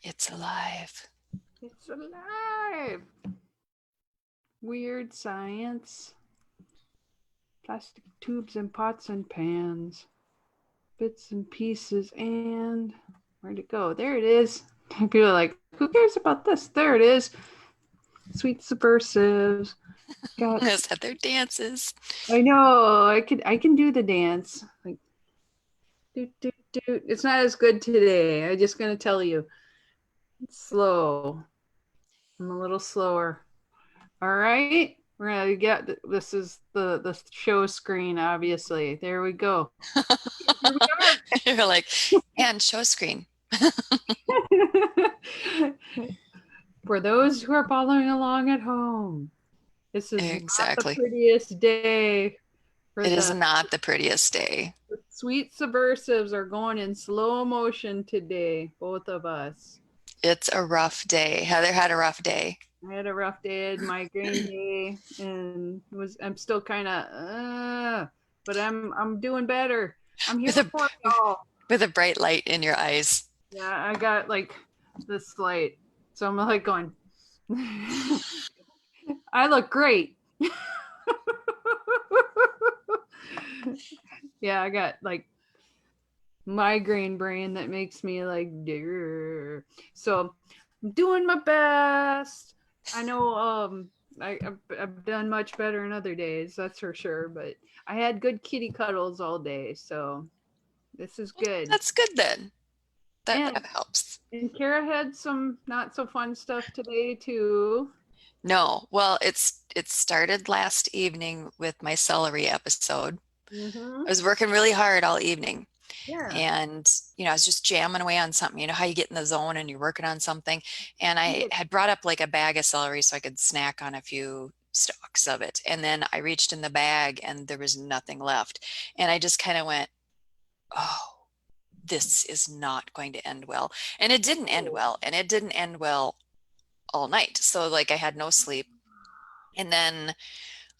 It's alive. It's alive. Weird science. Plastic tubes and pots and pans. Bits and pieces and where'd it go? There it is. People are like, who cares about this? There it is. Sweet Subversives. Got Let's have their dances. I know. I can do the dance. Like doot doot doot. It's not as good today. I'm just gonna tell you. It's slow. I'm a little slower. All right. We're gonna get this is the show screen, obviously. There we go. Here we You're like, and show screen. are. For those who are following along at home, this is not the Exactly. prettiest day for It is the not the prettiest day. sweet Subversives are going in slow motion today, both of us. It's a rough day. Heather had a rough day. I had a rough day, I had migraine day, and I'm still kind of, but I'm doing better. I'm here With a for y'all. with a bright light in your eyes. Yeah, I got like this light, so I'm like going. I look great. Yeah, I got like migraine brain that makes me like Durr. So I'm doing my best. I know I've done much better in other days, that's for sure, but I had good kitty cuddles all day, so this is good. That's good then. And That helps. and Kara had some not so fun stuff today too. No, well, it started last evening with my celery episode. Mm-hmm. I was working really hard all evening. Yeah. And, I was just jamming away on something. You know how you get in the zone and you're working on something. And I had brought up like a bag of celery so I could snack on a few stalks of it. And then I reached in the bag and there was nothing left. And I just kind of went, oh, this is not going to end well. And it didn't end well. And it didn't end well all night. So like I had no sleep. And then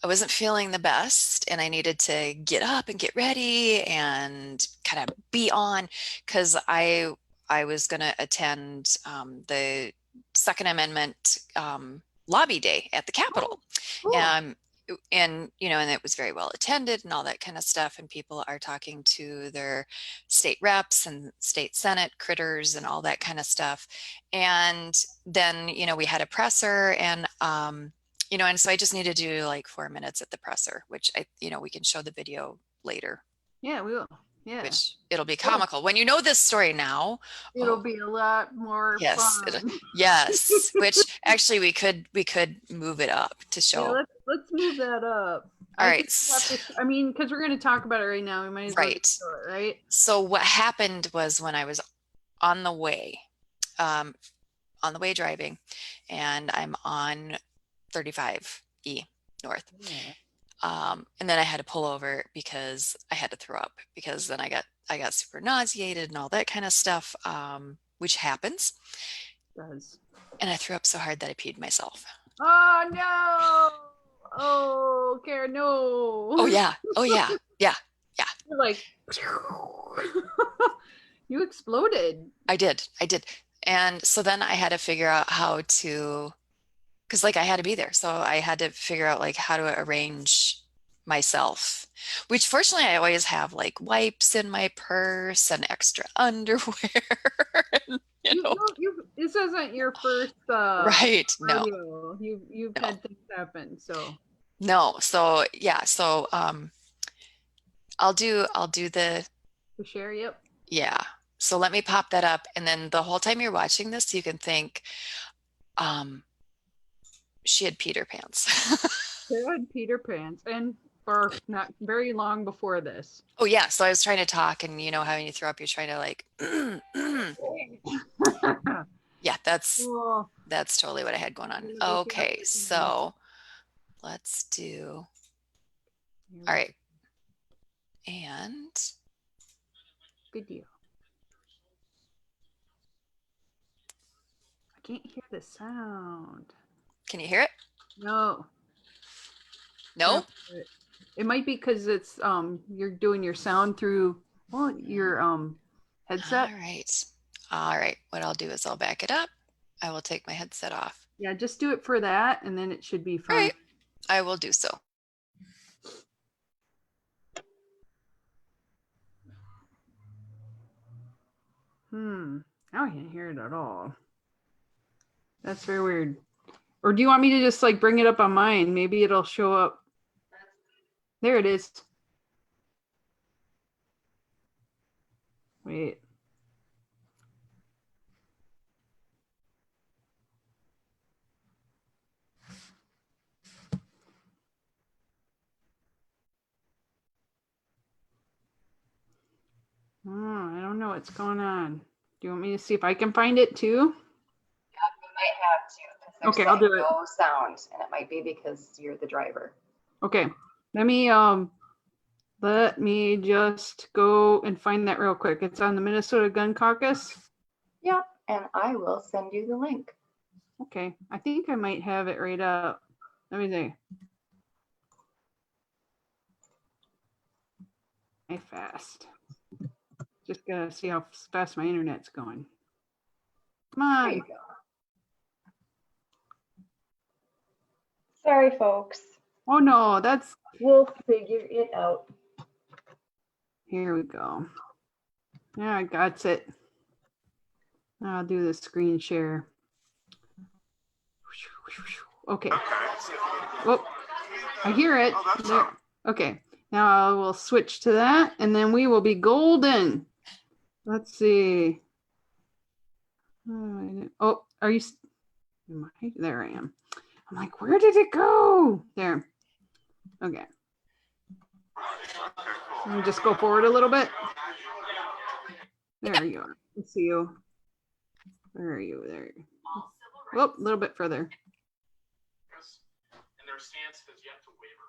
I wasn't feeling the best and I needed to get up and get ready and kind of be on because I was going to attend the Second Amendment lobby day at the Capitol. Cool. And it was very well attended and all that kind of stuff. And people are talking to their state reps and state Senate critters and all that kind of stuff. And then, we had a presser and so I just need to do like 4 minutes at the presser, which we can show the video later, Yeah, we will. Yeah. which it'll be comical. When you know this story now, It'll be a lot more yes, fun. yes, which actually we could move it up to Yeah, show. let's move that up. All I right. just have to. I mean, because we're going to talk about it right now, we might as well Right. just do it, right? So what happened was when I was on um, the way driving, and I'm on 35E North. Yeah. And then I had to pull over because I had to throw up because then I got super nauseated and all that kind of stuff, which happens. Does. And I threw up so hard that I peed myself. Oh no! Oh, Kara, no! Oh yeah. Oh yeah. Yeah. Yeah. You're like, you exploded. I did. And so then I had to figure out how to, because like I had to be there. So I had to figure out like how to arrange myself, which fortunately I always have like wipes in my purse and extra underwear. This isn't your first Right. No, rodeo. You've no, had things happen, so no. So yeah. So I'll do the, to share. Yep. yeah. So let me pop that up. And then the whole time you're watching this, you can think, she had Peter pants. Kara had Peter Pans, and for not very long before this. Oh yeah. So I was trying to talk and how when you throw up, you're trying to like, yeah, Well, that's totally what I had going on. Okay. So let's do, all right. And good deal. I can't hear the sound. can you hear it? No. No? It might be because it's you're doing your sound through your headset. All right. All right, what I'll do is I'll back it up. I will take my headset off. Yeah, just do it for that and then it should be All fine. right, I will do so. Now I can't hear it at all. That's very weird. Or do you want me to just like bring it up on mine? Maybe it'll show up. There it is. Wait. Oh, I don't know what's going on. Do you want me to see if I can find it too? You might have to. Okay, I'll do it. No sound, and it might be because you're the driver. Okay. Let me just go and find that real quick. It's on the Minnesota Gun Caucus. Yeah, and I will send you the link. Okay. I think I might have it right up. Let me see. Hey, fast. Just gotta see how fast my internet's going. Come There on. you go. Sorry, folks. Oh no, that's, We'll figure it out. here we go. Yeah, I got it. I'll do the screen share. Okay. Oh, I hear it. There. Okay. Now I will switch to that and then we will be golden. Let's see. Oh, are you? There I am. I'm like, where did it go? There. Okay. Let me just go forward a little bit. There you are. Let's see you. Where are you? There. Oh, a little bit further. And their stance has yet to waver.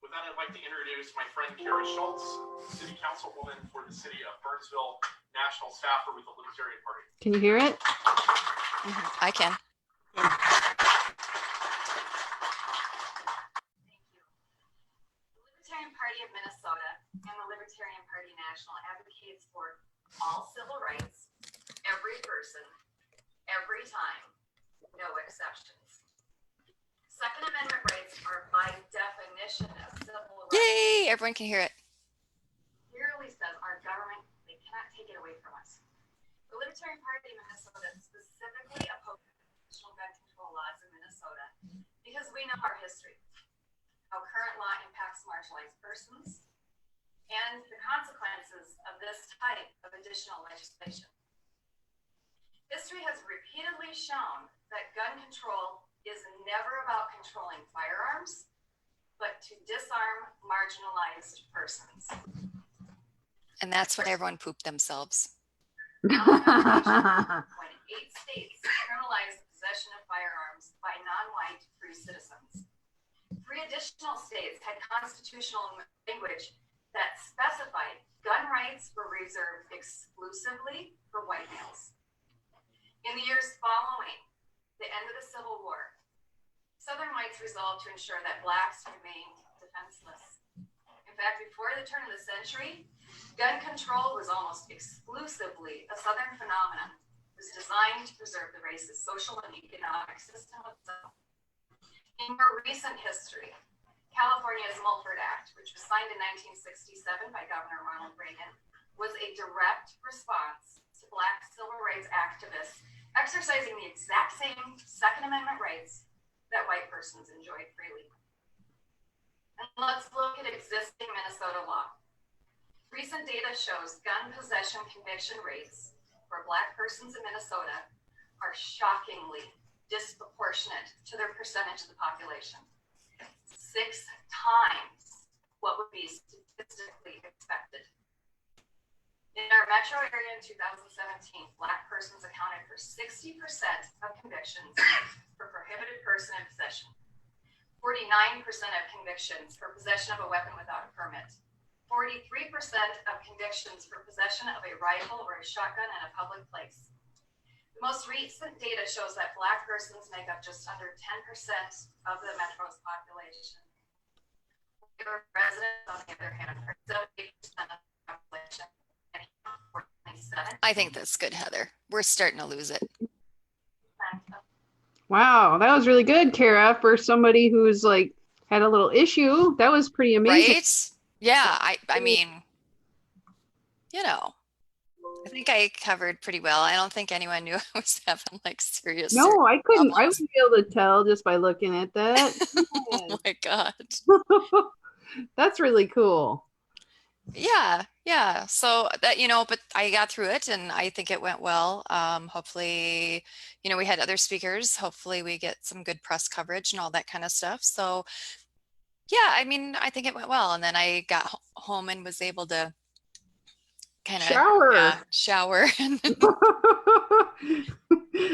With that, I'd like to introduce my friend Cara Schultz, City Councilwoman for the City of Burnsville, National Staffer with the Libertarian Party. Can you hear it? I can. Libertarian Party of Minnesota and the Libertarian Party National advocates for all civil rights, every person, every time, no exceptions. Second Amendment rights are by definition of civil rights. Yay! Everyone can hear it. Clearly says our government, they cannot take it away from us. The Libertarian Party of Minnesota specifically opposes additional gun control laws in Minnesota because we know our history, how current law impacts marginalized persons, and the consequences of this type of additional legislation. History has repeatedly shown that gun control is never about controlling firearms, but to disarm marginalized persons. And that's when everyone pooped themselves. When 8 states criminalized the possession of firearms by non-white free citizens. 3 additional states had constitutional language that specified gun rights were reserved exclusively for white males. In the years following the end of the Civil War, Southern whites resolved to ensure that blacks remained defenseless. In fact, before the turn of the century, gun control was almost exclusively a Southern phenomenon. It was designed to preserve the race's social and economic system itself. In more recent history, California's Mulford Act, which was signed in 1967 by Governor Ronald Reagan, was a direct response to Black civil rights activists exercising the exact same Second Amendment rights that white persons enjoyed freely. And let's look at existing Minnesota law. Recent data shows gun possession conviction rates for Black persons in Minnesota are shockingly disproportionate to their percentage of the population. 6 times what would be statistically expected. In our metro area in 2017, Black persons accounted for 60% of convictions for prohibited person in possession, 49% of convictions for possession of a weapon without a permit, 43% of convictions for possession of a rifle or a shotgun in a public place. The most recent data shows that Black persons make up just under 10% of the metro's population. Residents, on the other hand, are 78% of the population. I think that's good, Heather. We're starting to lose it. Wow, that was really good, Kara, for somebody who's like had a little issue. That was pretty amazing. Right? Yeah, I mean, you know, I think I covered pretty well. I don't think anyone knew I was having like serious No, I couldn't. I problems. wouldn't be able to tell just by looking at that. Oh my God. That's really cool. Yeah, yeah. So that, but I got through it and I think it went well. Hopefully, we had other speakers. Hopefully we get some good press coverage and all that kind of stuff. So yeah, I mean, I think it went well. And then I got home and was able to kind of, Shower. shower. And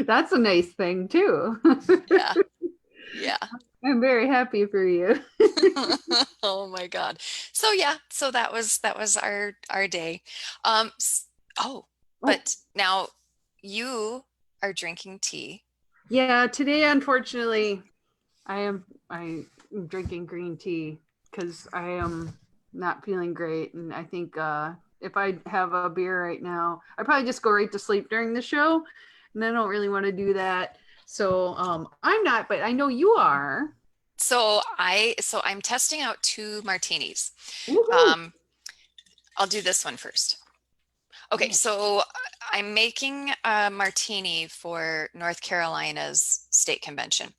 That's a nice thing too. yeah, yeah. I'm very happy for you. Oh my God. So yeah, so that was our day. Oh, but now you are drinking tea. Yeah, today unfortunately I am drinking green tea because I am not feeling great, and I think if I have a beer right now, I probably just go right to sleep during the show, and I don't really want to do that. So I'm not, but I know you are. So I'm testing out 2 martinis. Woohoo. I'll do this one first. Okay, so I'm making a martini for North Carolina's state convention,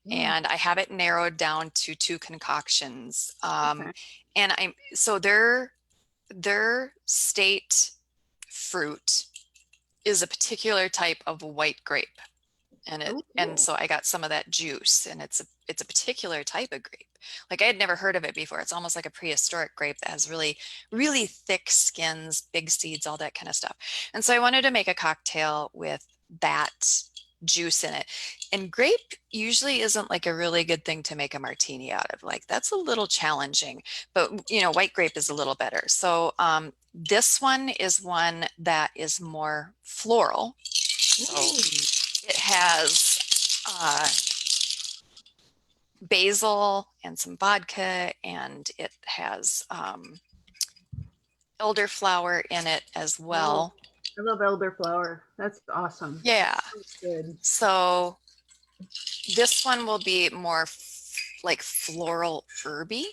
and I have it narrowed down to 2 concoctions. Okay. And so their state fruit is a particular type of white grape. And so I got some of that juice, and it's a particular type of grape. Like I had never heard of it before. It's almost like a prehistoric grape that has really, really thick skins, big seeds, all that kind of stuff. And so I wanted to make a cocktail with that juice in it. And grape usually isn't like a really good thing to make a martini out of. Like that's a little challenging, but white grape is a little better. So this one is one that is more floral. So it has basil and some vodka, and it has elderflower in it as well. I love elderflower. That's awesome. Yeah. That's good. So this one will be more like floral herby.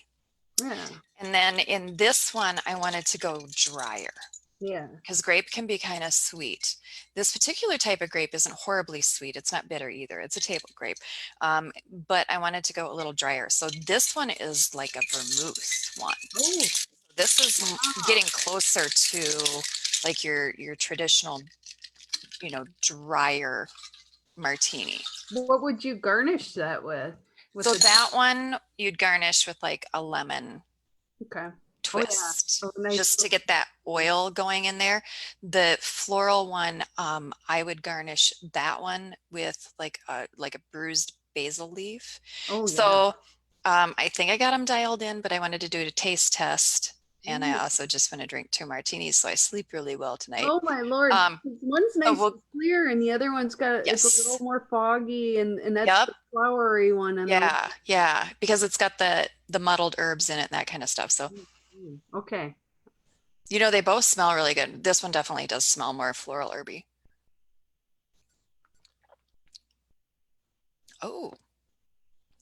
Yeah. And then in this one, I wanted to go drier. Yeah. Because grape can be kind of sweet. This particular type of grape isn't horribly sweet. It's not bitter either. It's a table grape. But I wanted to go a little drier. So this one is like a vermouth one. Oh. This is getting closer to like your traditional, drier martini. What would you garnish that with? So that one you'd garnish with like a lemon Okay. twist, Nice. just to get that oil going in there. The floral one, I would garnish that one with like a bruised basil leaf. Oh, So I think I got them dialed in, but I wanted to do a taste test. And I also just want to drink 2 martinis, so I sleep really well tonight. Oh my Lord. One's nice and clear and the other one's got it's a little more foggy, and that's the flowery one. And yeah, because it's got the muddled herbs in it and that kind of stuff. So okay. they both smell really good. This one definitely does smell more floral herby. Oh,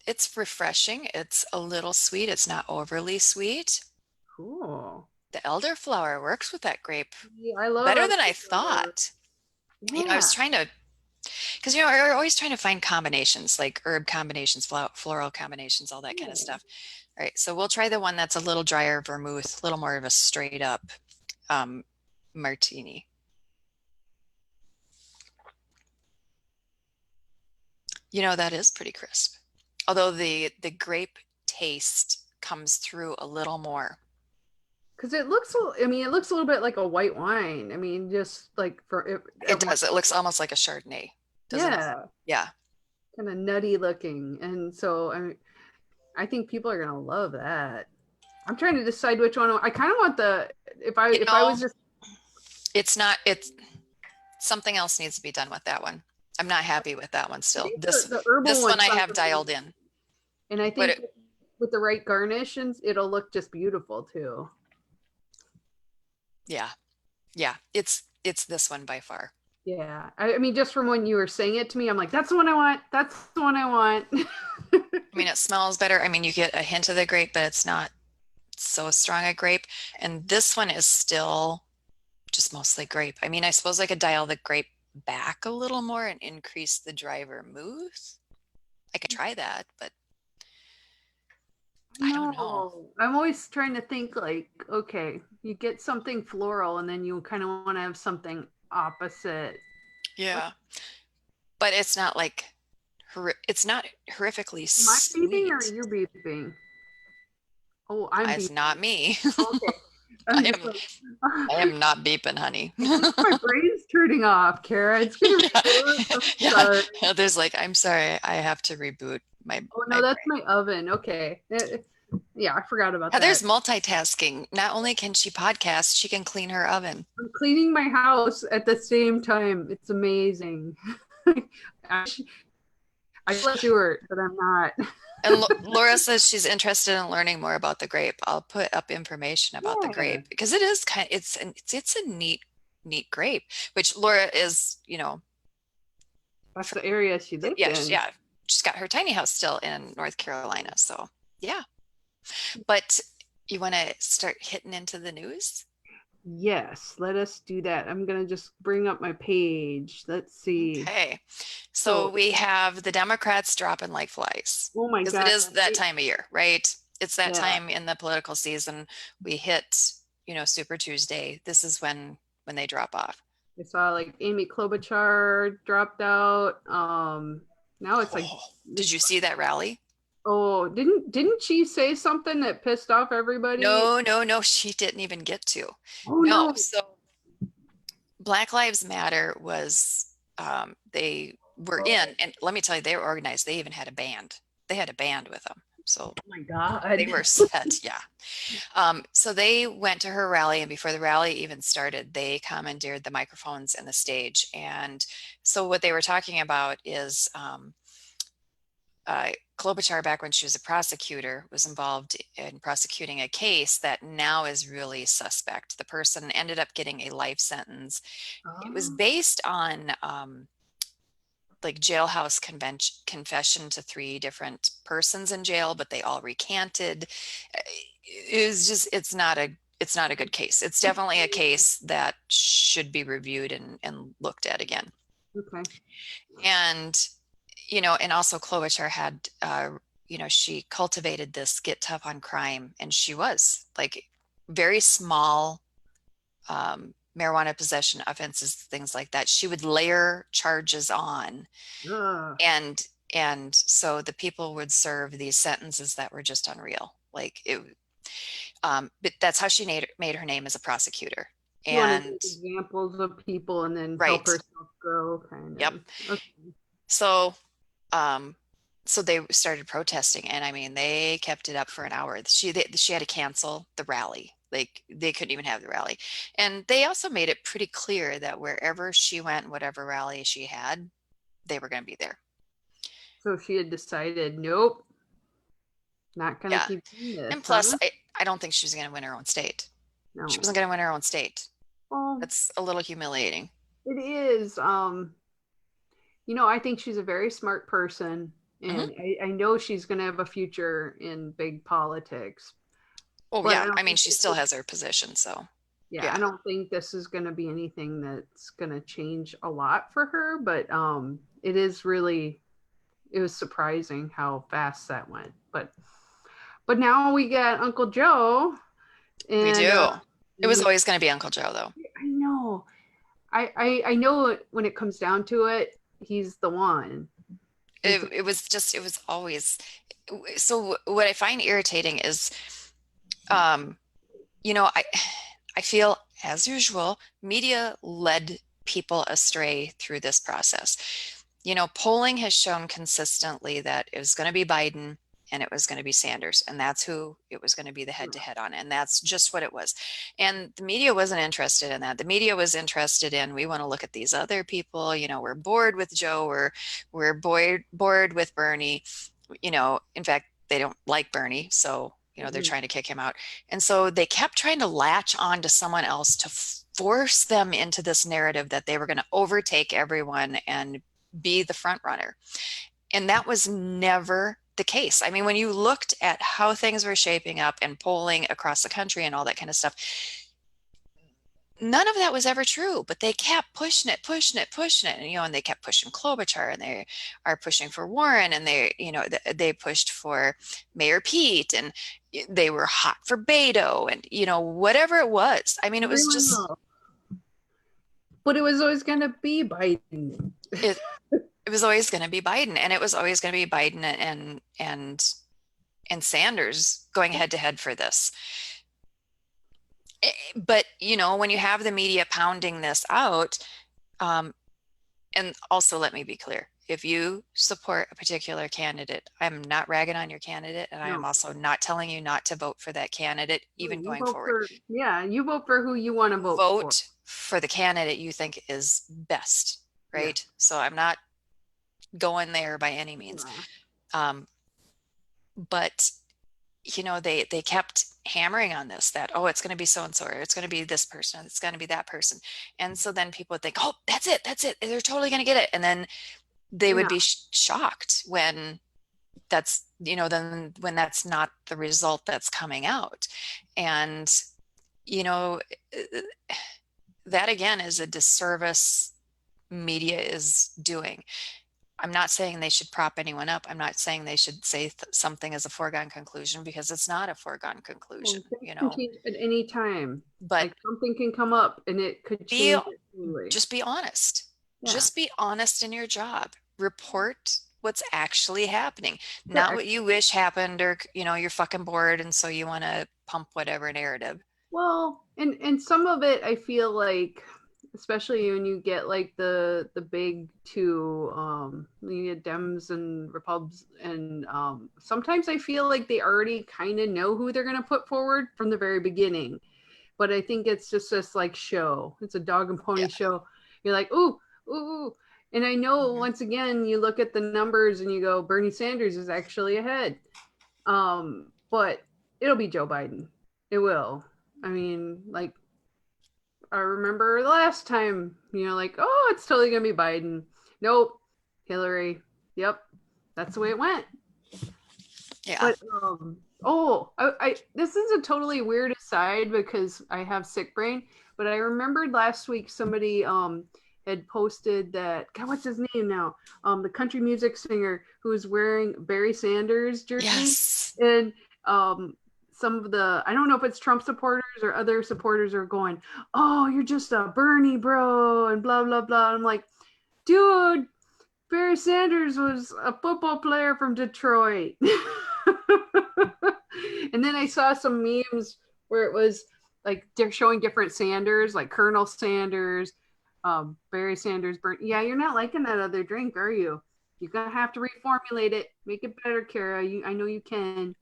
it's refreshing. It's a little sweet. It's not overly sweet. Cool. The elderflower works with that grape I love better than I thought. Yeah. I was trying to, because you're always trying to find combinations, like herb combinations, floral combinations, all that kind of stuff. All right, so we'll try the one that's a little drier vermouth, a little more of a straight up martini. That is pretty crisp. Although the grape taste comes through a little more. Because it looks a little bit like a white wine. I mean, just like it does. It looks almost like a Chardonnay. Yeah. Kind of nutty looking. And so I think people are gonna love that. I'm trying to decide which one. I kind of want if I was just. It's something else needs to be done with that one. I'm not happy with that one still. This one I have dialed in. And I think with the right garnishes, it'll look just beautiful too. Yeah. Yeah. It's it's this one by far. Yeah. I mean, just from when you were saying it to me, I'm like, that's the one I want. That's the one I want. I mean, it smells better. I mean, you get a hint of the grape, but it's not so strong a grape. And this one is still just mostly grape. I mean, I suppose I could dial the grape back a little more and increase the dry vermouth. I could try that, but I don't know. No, I'm always trying to think like, okay, you get something floral and then you kind of want to have something opposite. Yeah. But it's not like it's not horrifically Am I beeping or sweet. you beeping? Oh, I'm It's beeping. not me. Okay. I I'm just am like, I am not beeping, honey. my brain's turning off, Kara. It's gonna reboot. I'm Yeah. sorry. Yeah, there's like, I'm sorry, I have to reboot Oh my no, that's brain. my oven. Okay. Yeah, I forgot about Heather's that. multitasking. Not only can she podcast, she can clean her oven. I'm cleaning my house at the same time. It's amazing. I, I feel like Stuart, but I'm not. And Laura says she's interested in learning more about the grape. I'll put up information about the Yeah, grape because it is kind of, it's a neat grape, which Laura is, that's the area she lived yeah, in. yeah, she's got her tiny house still in North Carolina. So yeah, but you want to start hitting into the news? Yes, let us do that. I'm gonna just bring up my page. Let's see. Okay. So So, we have the Democrats dropping like flies oh my because it God. is that time of year, right? It's that Yeah, time in the political season. We hit, Super Tuesday. This is when they drop off. I saw like Amy Klobuchar dropped out. Now it's like, Oh, did you see that rally? oh, didn't she say something that pissed off everybody? No, no, no, she didn't even get to. Oh No, no. so Black Lives Matter was they were in, and let me tell you, they were organized. They even had a band. They had a band with them. So Oh my God. they were set, yeah. So they went to her rally, and before the rally even started, they commandeered the microphones and the stage. And so what they were talking about is Klobuchar, back when she was a prosecutor, was involved in prosecuting a case that now is really suspect. The person ended up getting a life sentence. It was Oh, based on like jailhouse confession to 3 different persons in jail, but they all recanted. It was just, it's not a good case. It's definitely a case that should be reviewed and looked at again. okay. And, and also Klobuchar had, she cultivated this get tough on crime, and she was like very small marijuana possession offenses, things like that. She would layer charges on, Ugh. and so the people would serve these sentences that were just unreal. Like it, but that's how she made her name as a prosecutor. You want to And take examples of people and then help right, herself grow, kind yep. of. Okay. So, so they started protesting, and I mean, they kept it up for an hour. She had to cancel the rally. Like they couldn't even have the rally. And they also made it pretty clear that wherever she went, whatever rally she had, they were going to be there. So she had decided, nope, not gonna Yeah. keep doing this. And plus, Huh? I don't think she was going to win her own state. No. She wasn't going to win her own state. Well, That's a little humiliating. it is. I think she's a very smart person, Hmm. and I know she's gonna have a future in big politics. Oh But I yeah, don't I mean, think she this still is, has her position, so yeah, I yeah. don't think this is gonna be anything that's gonna change a lot for her. But it was surprising how fast that went. But now we got Uncle Joe, We and do. It was we always going to be Uncle Joe, though. I know. I know when it comes down to it, he's the one. It was always. So what I find irritating is, um, I feel, as usual, media led people astray through this process. Polling has shown consistently that it was going to be Biden and it was going to be Sanders, and that's who it was going to be the head to head on. And that's just what it was. And the media wasn't interested in that. The media was interested in, we want to look at these other people. We're bored with Joe. We're bored with Bernie. In fact, they don't like Bernie. So, they're trying to kick him out. And so they kept trying to latch on to someone else to force them into this narrative that they were going to overtake everyone and be the front runner. And that was never the case. I mean, when you looked at how things were shaping up and polling across the country and all that kind of stuff, none of that was ever true, but they kept pushing it, pushing it, pushing it. And, and they kept pushing Klobuchar, and they are pushing for Warren, and they pushed for Mayor Pete, and they were hot for Beto, and, whatever it was. I mean, it was just, but it was always going to be Biden. It was always going to be Biden, and it was always going to be Biden and Sanders going head to head for this. But, when you have the media pounding this out, and also let me be clear, if you support a particular candidate, I'm not ragging on your candidate, and I am also not telling you not to vote for that candidate, even going forward. You vote for who you want to vote for the candidate you think is best, right? Yeah. So I'm not going there by any means. But they kept hammering on this, that, oh, it's going to be so-and-so, or it's going to be this person, it's going to be that person. And so then people would think, oh, that's it. They're totally going to get it. And then they would be shocked when that's, then when that's not the result that's coming out. And, that again is a disservice media is doing. I'm not saying they should prop anyone up. I'm not saying they should say something as a foregone conclusion, because it's not a foregone conclusion. Can change at any time, but like something can come up and it could change. Just be honest. Yeah. Just be honest in your job. Report what's actually happening, not what you wish happened, or you're fucking bored and so you want to pump whatever narrative. Well, and some of it, I feel like, especially when you get like the big two, you get Dems and Repubs, and sometimes I feel like they already kind of know who they're going to put forward from the very beginning. But I think it's just this like show. It's a dog and pony show. You're like, ooh. And I know once again, you look at the numbers and you go, Bernie Sanders is actually ahead. But it'll be Joe Biden. It will. I mean, like, I remember the last time, like, oh, it's totally going to be Biden. Nope. Hillary. Yep. That's the way it went. Yeah. But, this is a totally weird aside because I have sick brain, but I remembered last week somebody had posted that, God, what's his name now? The country music singer who was wearing Barry Sanders jersey. Yes. And some of the, I don't know if it's Trump supporters or other supporters are going, oh, you're just a Bernie bro and blah, blah, blah. I'm like, dude, Barry Sanders was a football player from Detroit. And then I saw some memes where it was like they're showing different Sanders, like Colonel Sanders, Barry Sanders, Bernie. Yeah, you're not liking that other drink, are you? You're going to have to reformulate it. Make it better, Cara. I know you can.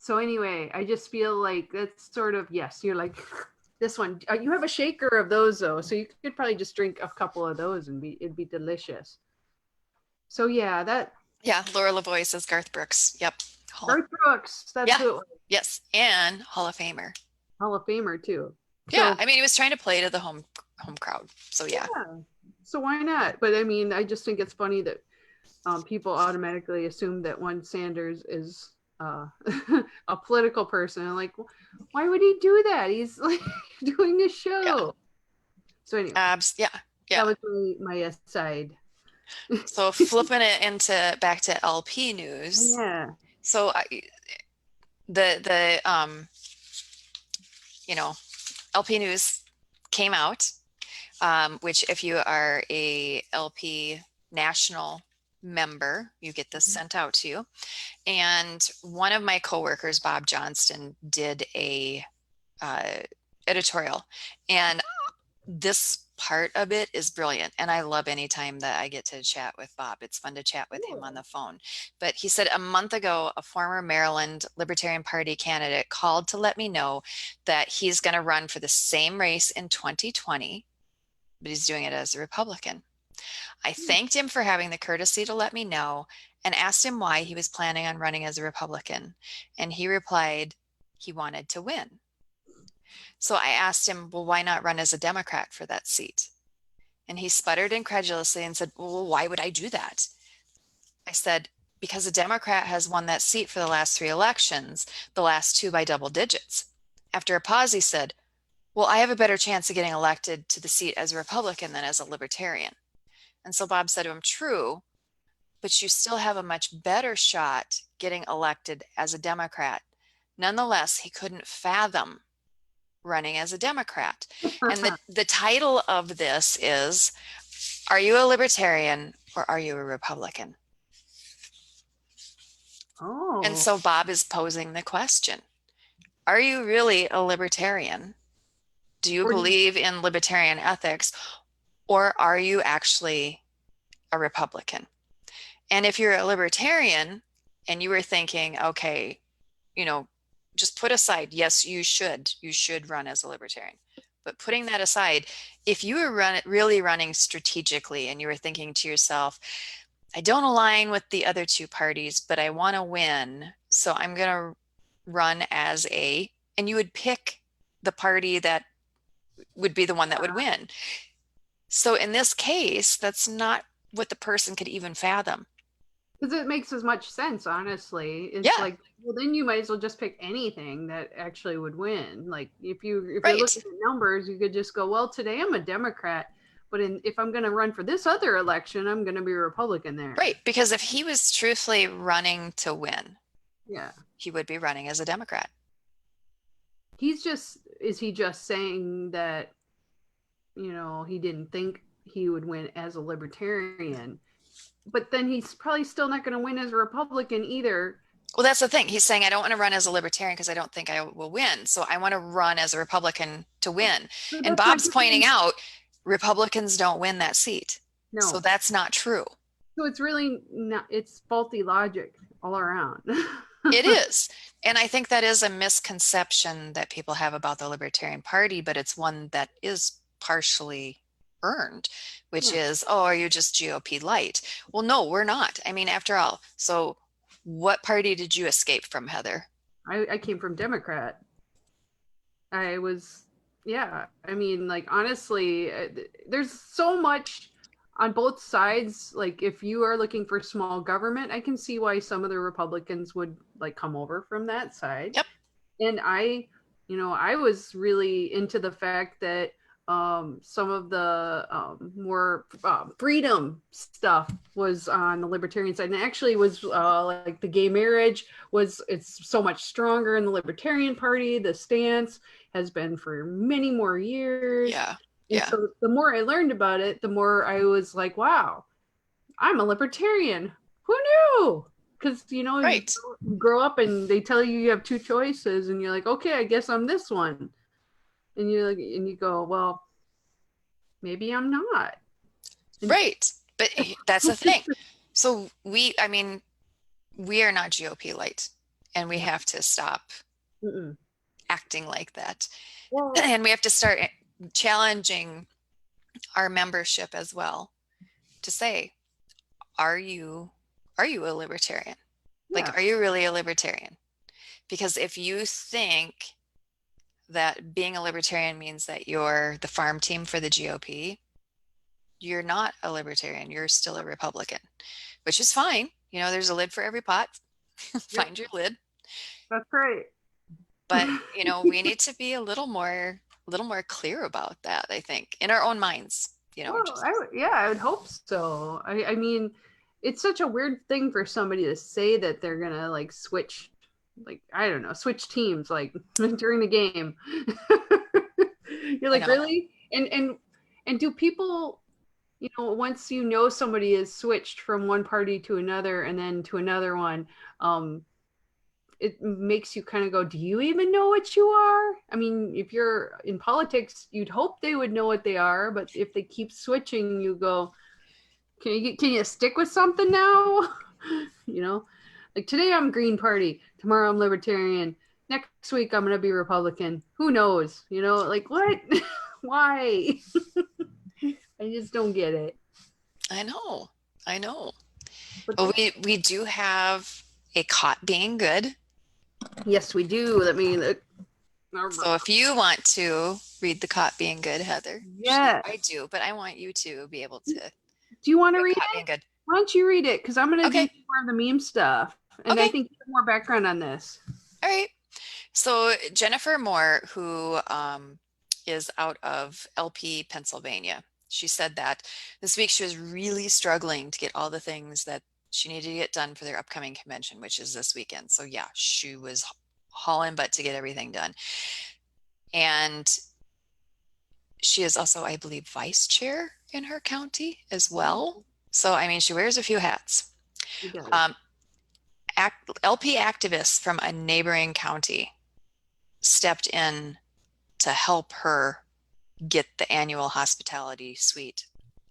So anyway, I just feel like that's sort of, yes, you're like, this one. You have a shaker of those, though, so you could probably just drink a couple of those and it'd be delicious. So yeah, that. Yeah, Laura Lavoie says Garth Brooks. Yep. Garth Brooks. That's who it was. Yes, and Hall of Famer. Hall of Famer, too. Yeah, I mean, he was trying to play to the home crowd, so yeah. So why not? But I mean, I just think it's funny that people automatically assume that one Sanders is a political person. I'm like, why would he do that? He's like doing a show. Yeah. So anyway, yeah. That was my aside. So flipping it back to LP news. Yeah. So the LP news came out, which if you are a LP national member, you get this sent out to you. And one of my coworkers, Bob Johnston, did a editorial, and this part of it is brilliant. And I love any time that I get to chat with Bob. It's fun to chat with him on the phone. But he said, a month ago, a former Maryland Libertarian Party candidate called to let me know that he's going to run for the same race in 2020, but he's doing it as a Republican. I thanked him for having the courtesy to let me know and asked him why he was planning on running as a Republican. And he replied he wanted to win. So I asked him, well, why not run as a Democrat for that seat? And he sputtered incredulously and said, well, why would I do that? I said, because a Democrat has won that seat for the last 3 elections, the last 2 by double digits. After a pause, he said, well, I have a better chance of getting elected to the seat as a Republican than as a Libertarian. And so Bob said to him, true, but you still have a much better shot getting elected as a Democrat. Nonetheless, he couldn't fathom running as a Democrat. And the title of this is, are you a Libertarian or are you a Republican? Oh. And so Bob is posing the question, are you really a Libertarian? Do you believe in libertarian ethics, or are you actually a Republican? And if you're a Libertarian and you were thinking, okay, just put aside, yes, you should run as a Libertarian. But putting that aside, if you were really running strategically and you were thinking to yourself, I don't align with the other 2 parties, but I want to win, so I'm going to run as and you would pick the party that would be the one that would win. So in this case, that's not what the person could even fathom. Because it makes as much sense, honestly. It's Yeah. like, well, then you might as well just pick anything that actually would win. Like if you're Right. looking at numbers, you could just go, well, today I'm a Democrat, but if I'm going to run for this other election, I'm going to be a Republican there. Right, because if he was truthfully running to win, Yeah, he would be running as a Democrat. is he just saying that, he didn't think he would win as a Libertarian, but then he's probably still not going to win as a Republican either. Well, that's the thing. He's saying, I don't want to run as a Libertarian because I don't think I will win. So I want to run as a Republican to win. So And that's Bob's not pointing true. out Republicans don't win that seat. No. So that's not true. So it's really not, it's faulty logic all around. It is. And I think that is a misconception that people have about the Libertarian Party, but it's one that is partially earned, which is, oh, are you just GOP light? Well, no, we're not. I mean, after all, so what party did you escape from, Heather? I came from Democrat. I was, yeah. I mean, like, honestly, there's so much on both sides. Like, if you are looking for small government, I can see why some of the Republicans would like come over from that side. Yep. And I was really into the fact that some of the more freedom stuff was on the libertarian side, and actually was like the gay marriage it's so much stronger in the Libertarian Party. The stance has been for many more years. Yeah. And Yeah. so the more I learned about it, the more I was like, wow, I'm a Libertarian. Who knew? Because Right. you grow up and they tell you have 2 choices, and you're like, okay, I guess I'm this one. And you go, well, maybe I'm not. Right. But that's the thing. So we are not GOP light, and we have to stop acting like that. Well, And we have to start challenging our membership as well to say, are you a Libertarian? yeah. Like, are you really a Libertarian? Because if you think that being a Libertarian means that you're the farm team for the GOP, you're not a Libertarian. You're still a Republican, which is fine. There's a lid for every pot. Find your lid. That's right. But, we need to be a little more clear about that, I think, in our own minds. Well, I would hope so. I mean, it's such a weird thing for somebody to say that they're gonna like switch, like, I don't know, switch teams like during the game. You're like, really? And do people, once somebody is switched from one party to another and then to another one, it makes you kind of go, do you even know what you are? I mean, if you're in politics, you'd hope they would know what they are, but if they keep switching, you go, can you stick with something now? Like today I'm Green Party, tomorrow I'm Libertarian, next week I'm going to be Republican. Who knows? Like what? Why? I just don't get it. I know. But we do have a caught being good. Yes, we do. Let me look. So if you want to read the Caught Being Good, Heather, Yes. I do, but I want you to be able to Do you want to read read Caught it? Being Good. Why don't you read it? Because I'm going to do Okay. more of the meme stuff. And I Okay. think you have more background on this. All right. So Jennifer Moore, who is out of LP, Pennsylvania, she said that this week she was really struggling to get all the things that she needed to get done for their upcoming convention, which is this weekend. So yeah, she was hauling butt to get everything done. And she is also, I believe, vice chair in her county as well. So, I mean, she wears a few hats. She does. LP activists from a neighboring county stepped in to help her get the annual hospitality suite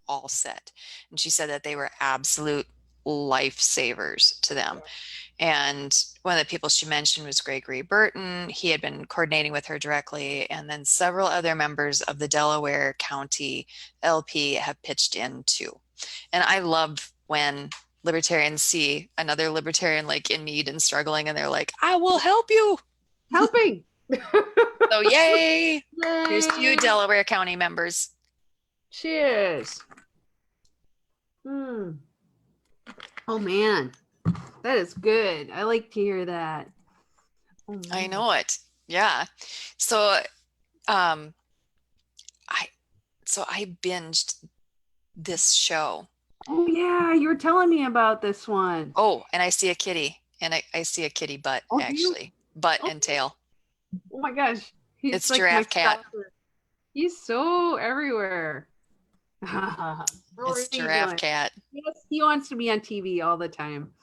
all set. And she said that they were absolute lifesavers to them. And one of the people she mentioned was Gregory Burton. He had been coordinating with her directly. And then several other members of the Delaware County LP have pitched in too. And I love when libertarians see another libertarian like in need and struggling, and they're like, I will help you. Helping. So yay. Yay. Here's to you, Delaware County members. Cheers. Oh man, that is good. I like to hear that. Oh, I know it. Yeah. So I binged this show. Oh yeah, you were telling me about this one. Oh, and I see a kitty, and I see a kitty butt, Oh, actually. Butt Oh. and tail. Oh my gosh. He's It's like Giraffe my Cat. stalker. He's so everywhere. It's Giraffe Cat. Yes, he wants to be on TV all the time.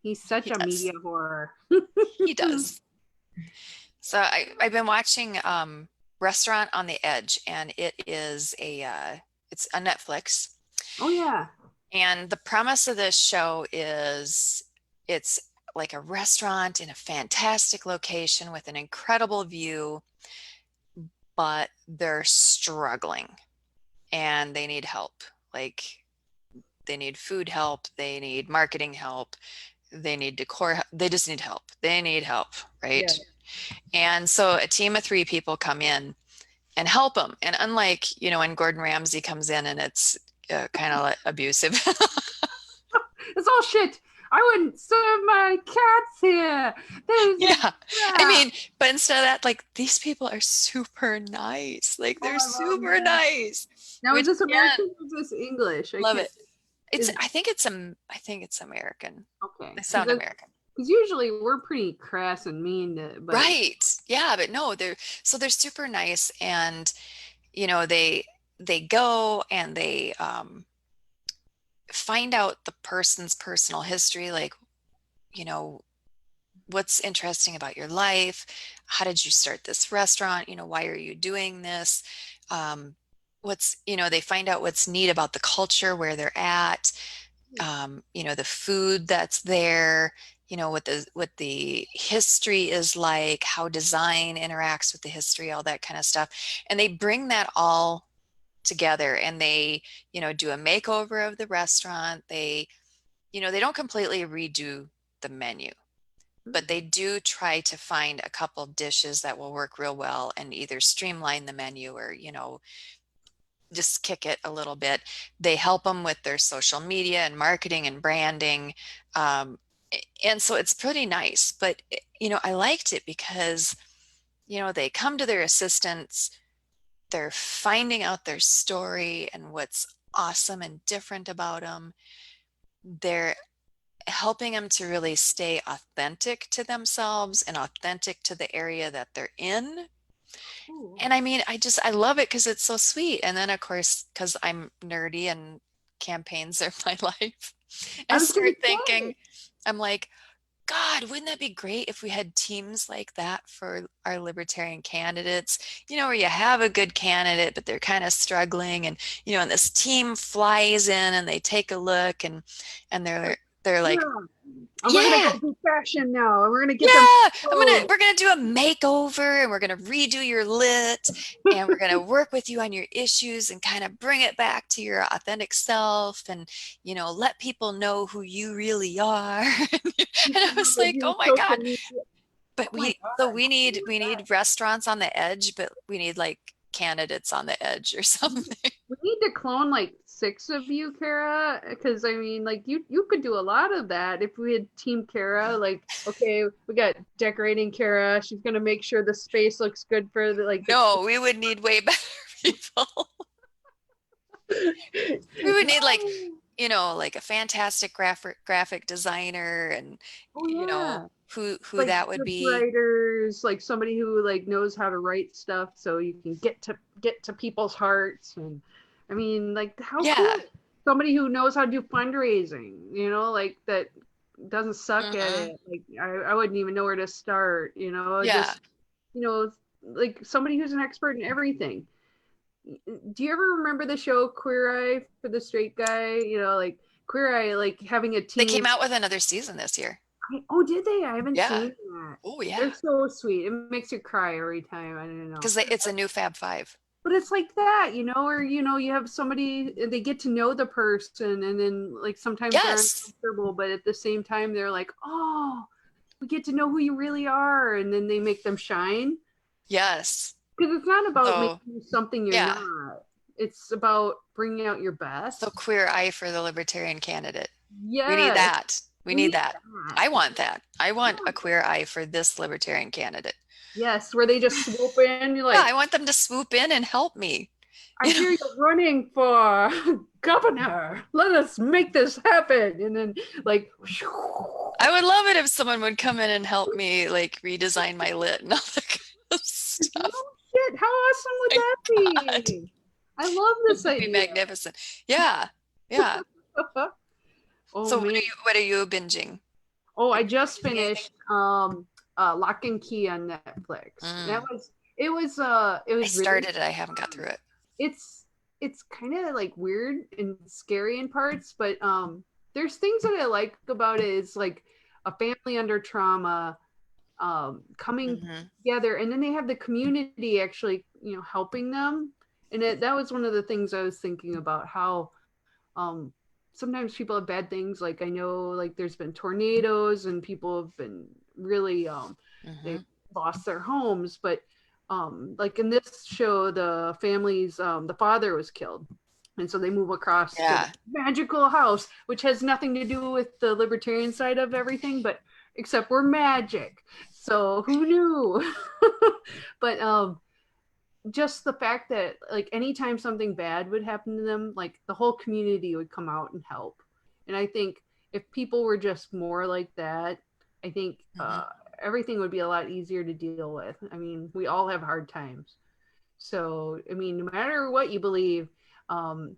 He's such He a does. media whore. He does. So I've been watching Restaurant on the Edge, and it's on Netflix. Oh yeah. And the premise of this show is it's like a restaurant in a fantastic location with an incredible view, but they're struggling and they need help. Like they need food help, they need marketing help, they need decor, they just need help. They need help, right? Yeah. And so a team of 3 people come in and help them. And unlike, when Gordon Ramsay comes in and it's kind of abusive. It's all shit. I wouldn't serve my cats here. Yeah. I mean, but instead of that, like these people are super nice. Like they're super nice. Now Which, is this American or is this English? love it. I think it's American. Okay. They sound American. Because usually we're pretty crass and mean but Right. Yeah, but no, they're super nice, and they go and they find out the person's personal history, like what's interesting about your life, how did you start this restaurant, why are you doing this, they find out what's neat about the culture where they're at, the food that's there, what the history is like, how design interacts with the history, all that kind of stuff. And they bring that all together, and they do a makeover of the restaurant. They don't completely redo the menu, but they do try to find a couple dishes that will work real well and either streamline the menu or just kick it a little bit. They help them with their social media and marketing and branding, and so it's pretty nice. But I liked it because they come to their assistants, they're finding out their story and what's awesome and different about them. They're helping them to really stay authentic to themselves and authentic to the area that they're in. Ooh. And I mean, I love it because it's so sweet. And then of course, because I'm nerdy and campaigns are my life, I start thinking, I'm like, God, wouldn't that be great if we had teams like that for our libertarian candidates, where you have a good candidate, but they're kind of struggling, and, and this team flies in and they take a look, and they're like, we're gonna go do fashion now, and we're gonna get we're gonna do a makeover, and we're gonna redo your lit, and we're gonna work with you on your issues and kind of bring it back to your authentic self, and let people know who you really are. And I was like, oh my God. But Oh my we need restaurants on the edge, but we need like candidates on the edge or something. We need to clone like 6 of you, Kara, because I mean, like you could do a lot of that if we had Team Kara. Like, okay, we got decorating Kara. She's gonna make sure the space looks good for the like. No, we would need way better people. We would need like, No. like a fantastic graphic designer and Oh yeah, who like that would script be. writers, like somebody who like knows how to write stuff so you can get to people's hearts. And I mean, like how Yeah. cool. Somebody who knows how to do fundraising, like that doesn't suck at Hmm. it. Like I wouldn't even know where to start, Yeah. just like somebody who's an expert in everything. Do you ever remember the show Queer Eye for the straight guy? Like Queer Eye, like having a They team. came out with another season this year. Oh, did they? I haven't Yeah. seen that. Oh yeah. They're so sweet. It makes you cry every time. I don't know. Because it's a new Fab Five. But it's like that, or you have somebody, they get to know the person, and then like sometimes they're Yes. uncomfortable, but at the same time they're like, oh, we get to know who you really are, and then they make them shine. Yes. Because it's not about making So you something you're yeah. not. It's about bringing out your So best. queer eye for the libertarian candidate. We need Yes, that. We we need need that. that. I want that. I want Yeah. a queer eye for this libertarian candidate. Yes, where they just swoop in. You're Yeah, like, I want them to swoop in and help me. I You know, hear you're running for governor. Let us make this happen. And then, like, I would love it if someone would come in and help me like redesign my lit and all that kind of no stuff. shit. How awesome would My that God, be? I love it this would be idea. magnificent. Yeah. Yeah. Oh So man. what are you binging? Oh, Are I you just binging anything? finished Lock and Key on Netflix. Mm. It I was really started it. I haven't got through it. it's it's kind of like weird and scary in parts, but there's things that I like about it. It's like a family under trauma coming Hmm. together, and then they have the community actually helping them. And that was one of the things I was thinking about, how um sometimes people have bad things. Like I know like there's been tornadoes and people have been really they've Hmm. lost their homes, but like in this show the family's the father was killed, and so they move across to the Yeah. magical house, which has nothing to do with the libertarian side of everything, but except we're magic, so who knew. But just the fact that like anytime something bad would happen to them, like the whole community would come out and help. And I think if people were just more like that, I think Hmm. everything would be a lot easier to deal with. I mean, we all have hard times. So I mean, no matter what you believe, um,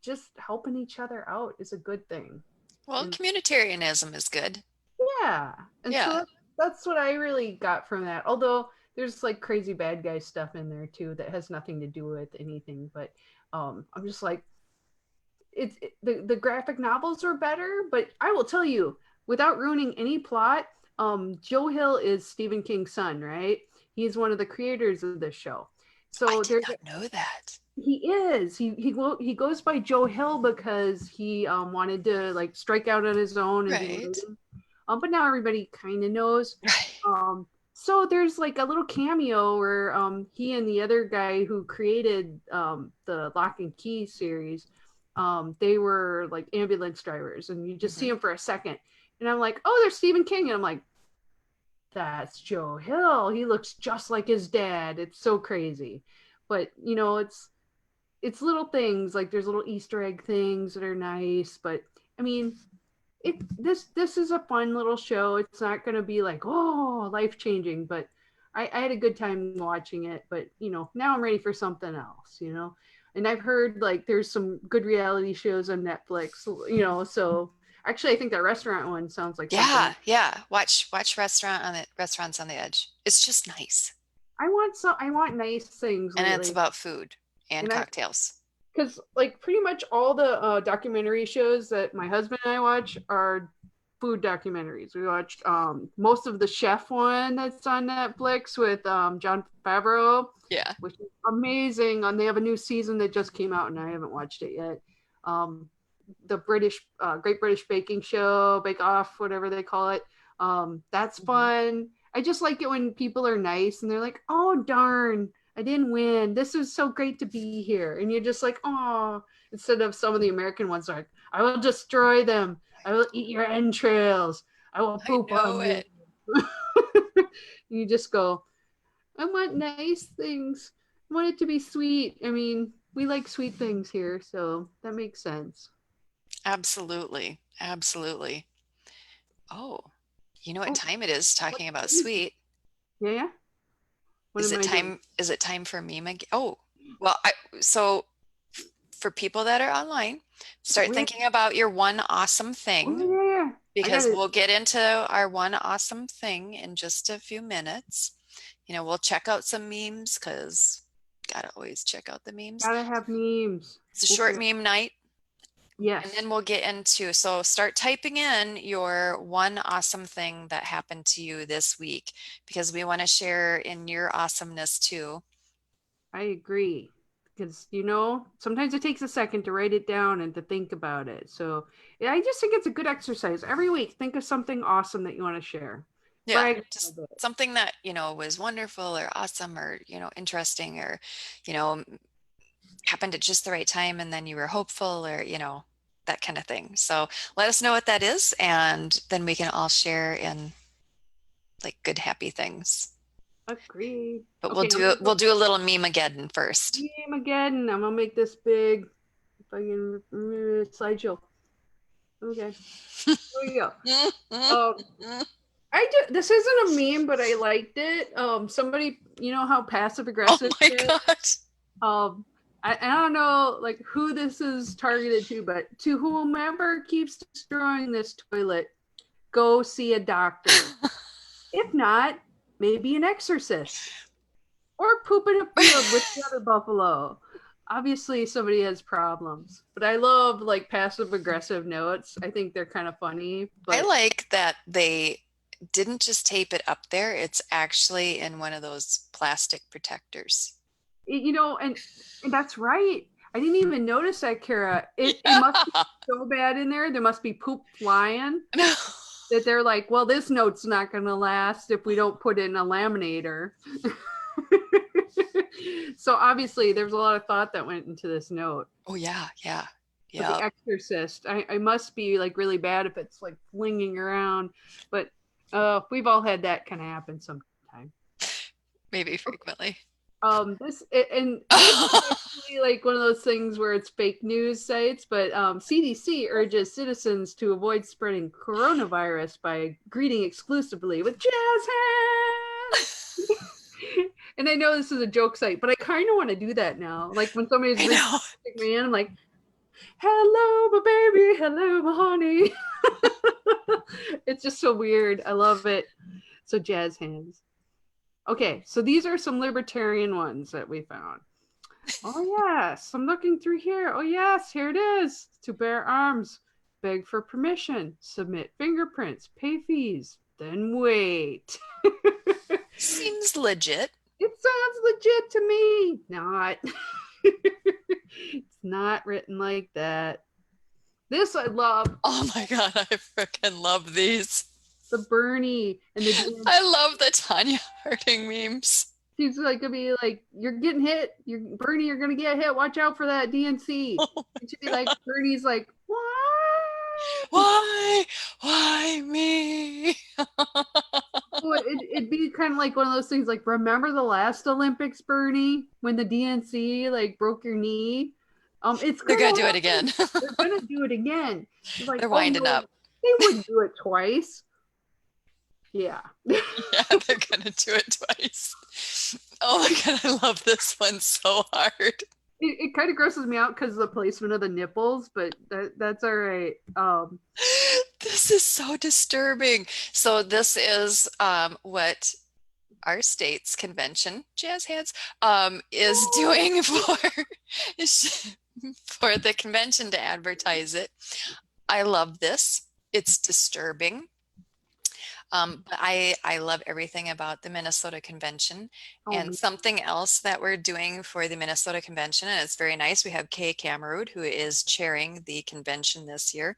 just helping each other out is a good thing. Well, And communitarianism is good. yeah, and so Yeah. that's what I really got from that. Although there's like crazy bad guy stuff in there too that has nothing to do with anything. But I'm just like, the graphic novels are better. But I will tell you, without ruining any plot, Joe Hill is Stephen King's son, right? He's one of the creators of this show. I So did there's not know that. he is. He goes by Joe Hill because he wanted to like strike out on his own and do Right. writing. But now everybody kind of knows. Right. So there's like a little cameo where he and the other guy who created the Lock and Key series, they were like ambulance drivers, and you just see Hmm. him for a second, and I'm like, oh, there's Stephen King, and I'm like, that's Joe Hill. He looks just like his dad. It's so crazy, but it's little things like there's little Easter egg things that are nice, but I mean, this is a fun little show. It's not going to be like life changing, but I had a good time watching it. But now I'm ready for something else. And I've heard like there's some good reality shows on Netflix. So actually I think that restaurant one sounds like something Yeah. Yeah. Watch Restaurants on the Edge. It's just nice. I want. So I want nice things And it's lately, about food and and I cocktails. because like pretty much all the documentary shows that my husband and I watch are food documentaries. We watched most of the chef one that's on Netflix with John Favreau, Yeah. which is amazing. And they have a new season that just came out, and I haven't watched it yet. The Great British Baking Show, Bake Off, whatever they call it. That's Mhm. fun. I just like it when people are nice and they're like, oh, darn, I didn't win. This is so great to be here. And you're just like, oh, instead of some of the American ones like, I will destroy them. I will eat your entrails. I will I poop know on you. it. You just go, I want nice things. I want it to be sweet. I mean, we like sweet things here, so that makes sense. Absolutely. Absolutely. Oh, you know what Oh, time it is what? talking about sweet. Yeah, yeah. What Is am it I doing? time? Is it time for meme again? Oh, well, so for people that are online, start Where? thinking about your one awesome Oh, thing, yeah, yeah. I got because it. we'll get into our one awesome thing in just a few minutes. We'll check out some memes because gotta always check out the memes. Gotta have memes. It's a short Okay. meme night. And Yes, then we'll get into, so start typing in your one awesome thing that happened to you this week, because we want to share in your awesomeness too. I agree. Because, sometimes it takes a second to write it down and to think about it. So yeah, I just think it's a good exercise. Every week, think of something awesome that you want to share. Yeah, Brag a just little bit. something that, was wonderful or awesome or, interesting or, you know, happened at just the right time and then you were hopeful or, that kind of thing. So let us know what that is and then we can all share in like good, happy things. Agreed. But we'll Okay, I'm do gonna we'll go do a little Meme-ageddon first. game again. I'm gonna make this big. If I can slideshow. Okay, here we go. Um, I do. This isn't a meme, but I liked it. Somebody, how passive Oh aggressive my it is. gosh. I don't know like who this is targeted to, but to whomever keeps destroying this toilet, go see a doctor. If not, maybe an exorcist or poop in a field with the other buffalo. Obviously, somebody has problems, but I love like passive aggressive notes. I think they're kind of funny, I but like that they didn't just tape it up there. It's actually in one of those plastic protectors. and that's right. I didn't even notice that, Kara. It Yeah. must be so bad in there. There must be poop flying No. that they're like, well, this note's not going to last if we don't put it in a laminator. So obviously, there's a lot of thought that went into this note. Oh yeah, yeah. But The Yeah. Exorcist, I must be like really bad if it's like flinging around. But we've all had that kind of happen sometime. Maybe frequently. This is actually like one of those things where it's fake news sites, but CDC urges citizens to avoid spreading coronavirus by greeting exclusively with jazz hands. And I know this is a joke site, but I kind of want to do that now. Like when somebody's I greeting know. me, I'm like, "Hello, my baby. Hello, my honey." It's just so weird. I love it. So jazz hands. Okay, so these are some libertarian ones that we found. Oh, yes, I'm looking through here. Oh, yes, here it is. To bear arms, beg for permission, submit fingerprints, pay fees, then wait. Seems legit. It sounds legit to me. Not. It's not written like that. This I love. Oh my God, I freaking love these. The Bernie and the I love the Tanya Harding memes. She's like gonna be like, "You're getting hit. You're Bernie. You're gonna get hit. Watch out for that DNC." Oh And she'd be like, "Bernie's like, what?" why me? So it'd be kind of like one of those things. Like, remember the last Olympics, Bernie, when the DNC like broke your knee? It's They're gonna gonna do it happen. again. They're gonna do it again. It's like, They're oh winding no, up. they wouldn't do it twice. Yeah. Yeah, they're gonna do it twice. Oh my God, I love this one so hard. It kind of grosses me out because of the placement of the nipples, but that's all right. This is so disturbing. So this is what our state's convention, jazz hands, is doing for the convention to advertise it. I love this. It's disturbing. But I love everything about the Minnesota Convention. And something else that we're doing for the Minnesota Convention, and it's very nice. We have Kay Camerood, who is chairing the convention this year.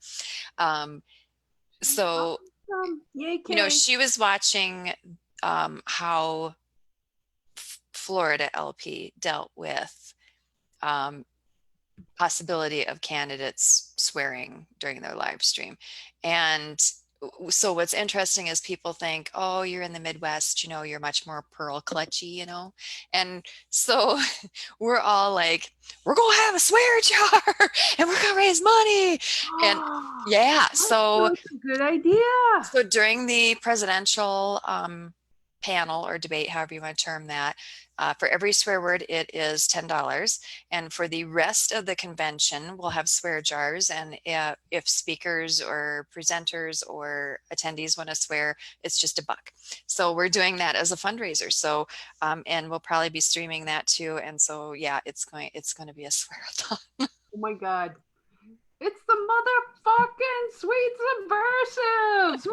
So, Yay, Kay. she was watching how Florida LP dealt with possibility of candidates swearing during their live stream. And so what's interesting is people think, oh, you're in the Midwest, you're much more pearl clutchy, And so we're all like, we're going to have a swear jar and we're going to raise money. And yeah, so That's a good idea. so during the presidential panel or debate, however you want to term that, for every swear word, it is $10. And for the rest of the convention, we'll have swear jars. And if speakers or presenters or attendees want to swear, it's just $1. So we're doing that as a fundraiser. So, and we'll probably be streaming that too. And so, yeah, it's going to be a swear-a-thon. Oh my God. It's the motherfucking Sweet Subversives.